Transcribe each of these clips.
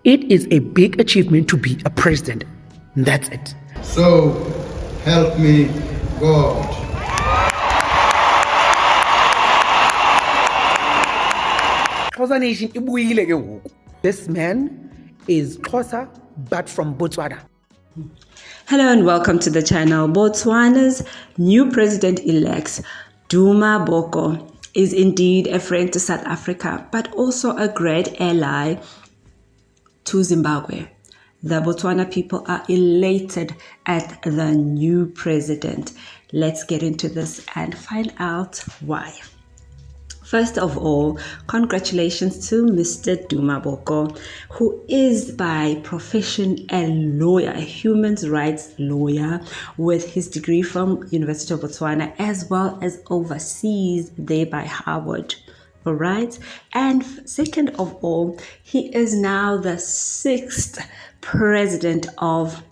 It is a big achievement to be a president. That's it. So help me God. Xhosa Nation ibuyile ke ngoku. This man is Xhosa but from Botswana. Hello and welcome to the channel. Botswana's new president-elect, Duma Boko, is indeed a friend to South Africa, but also a great ally to Zimbabwe. The Botswana people are elated at the new president. Let's get into this and find out why. First of all, congratulations to Mr. Duma Boko, who is by profession a lawyer, a human rights lawyer with his degree from University of Botswana as well as overseas there by Harvard. All right. And second of all, he is now the sixth president of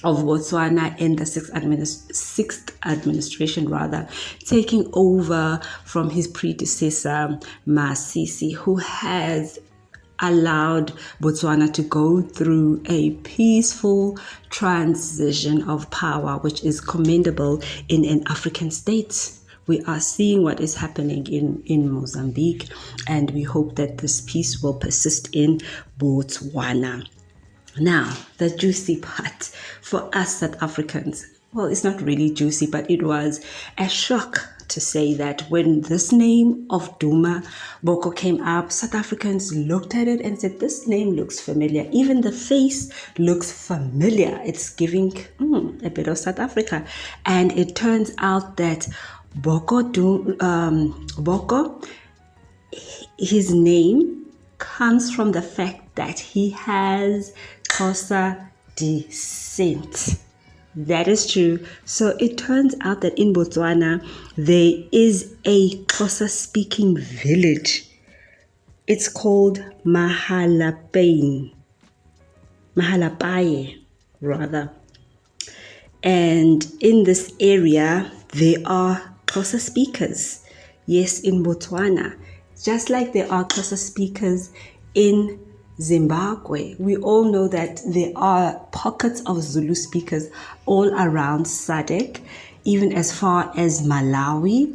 Botswana in the sixth administration, taking over from his predecessor, Masisi, who has allowed Botswana to go through a peaceful transition of power, which is commendable in an African state. We are seeing what is happening in Mozambique, and we hope that this peace will persist in Botswana. Now, the juicy part for us South Africans. Well, it's not really juicy, but it was a shock to say that when this name of Duma Boko came up, South Africans looked at it and said, this name looks familiar. Even the face looks familiar. It's giving a bit of South Africa. And it turns out that Boko, his name comes from the fact that he has Xhosa descent. That is true. So it turns out that in Botswana, there is a Xhosa speaking village. It's called Mahalapaye, rather. And in this area, there are Xhosa speakers. Yes, in Botswana. Just like there are Xhosa speakers in Zimbabwe, we all know that there are pockets of Zulu speakers all around SADC, even as far as Malawi.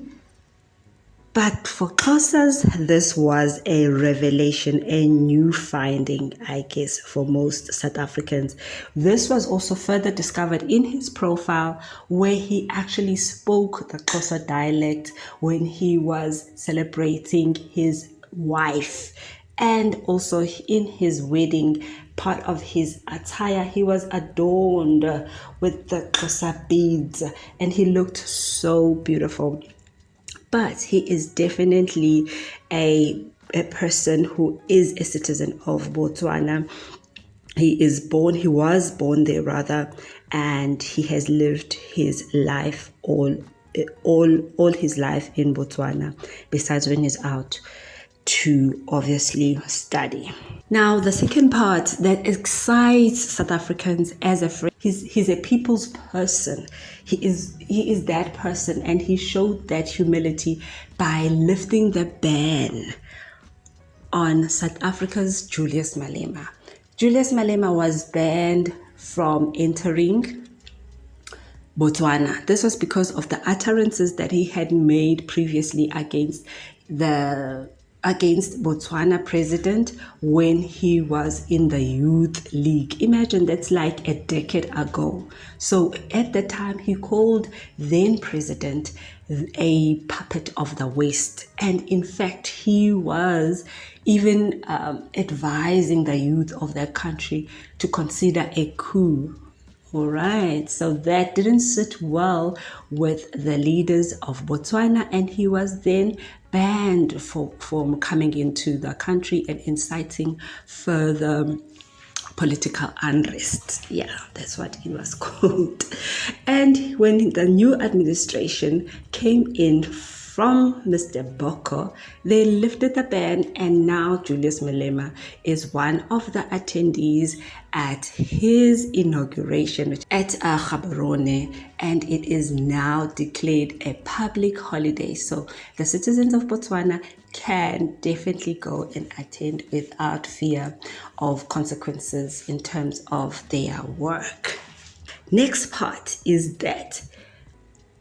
But for Xhosas, this was a revelation, a new finding, I guess, for most South Africans. This was also further discovered in his profile, where he actually spoke the Xhosa dialect when he was celebrating his wife. And also in his wedding, part of his attire, he was adorned with the Xhosa beads, and he looked so beautiful. But he is definitely a person who is a citizen of Botswana. He was born there rather, and he has lived his life all his life in Botswana, besides when he's out to obviously study. Now, the second part that excites South Africans as a friend, he's a people's person. He is that person, and he showed that humility by lifting the ban on South Africa's Julius Malema. Julius Malema was banned from entering Botswana. This was because of the utterances that he had made previously against Botswana president when he was in the youth league. Imagine, that's like a decade ago. So at the time, he called then president a puppet of the West. And in fact, he was even advising the youth of that country to consider a coup. All right, so that didn't sit well with the leaders of Botswana, and he was then banned from coming into the country and inciting further political unrest. Yeah, that's what it was called. And when the new administration came in from Mr. Boko, they lifted the ban, and now Julius Malema is one of the attendees at his inauguration at Gaborone, and it is now declared a public holiday. So the citizens of Botswana can definitely go and attend without fear of consequences in terms of their work. Next part is that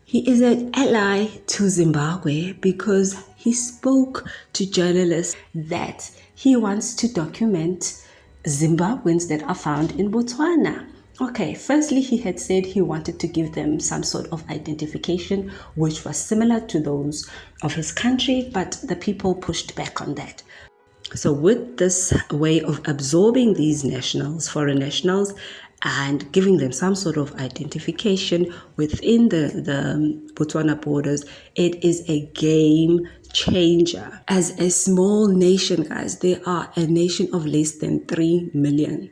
he is an ally to Zimbabwe because he spoke to journalists that he wants to document Zimbabweans that are found in Botswana. Okay, firstly, he had said he wanted to give them some sort of identification which was similar to those of his country, but the people pushed back on that. So with this way of absorbing these nationals, foreign nationals, and giving them some sort of identification within the Botswana borders, it is a game changer. As a small nation, guys, they are a nation of less than 3 million.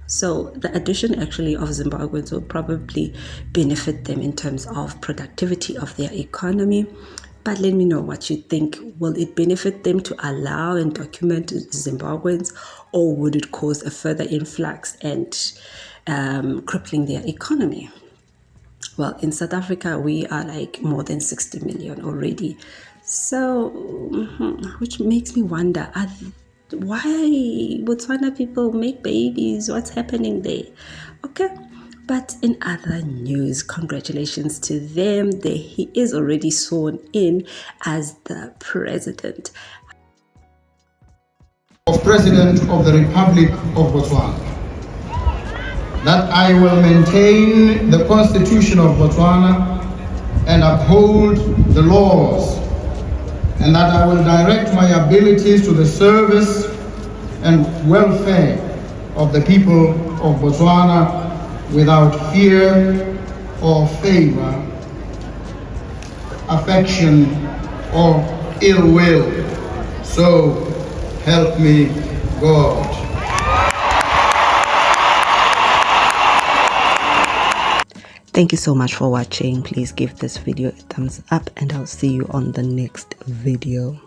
So the addition actually of Zimbabweans will probably benefit them in terms of productivity of their economy. But let me know what you think. Will it benefit them to allow and document Zimbabweans, or would it cause a further influx and crippling their economy? Well, in South Africa, we are like more than 60 million already. So, which makes me wonder, why Botswana people make babies? What's happening there? Okay. But in other news, congratulations to them. He is already sworn in as the president. President of the Republic of Botswana, that I will maintain the Constitution of Botswana and uphold the laws, and that I will direct my abilities to the service and welfare of the people of Botswana without fear or favor, affection or ill will. So help me God. Thank you so much for watching. Please give this video a thumbs up, and I'll see you on the next video.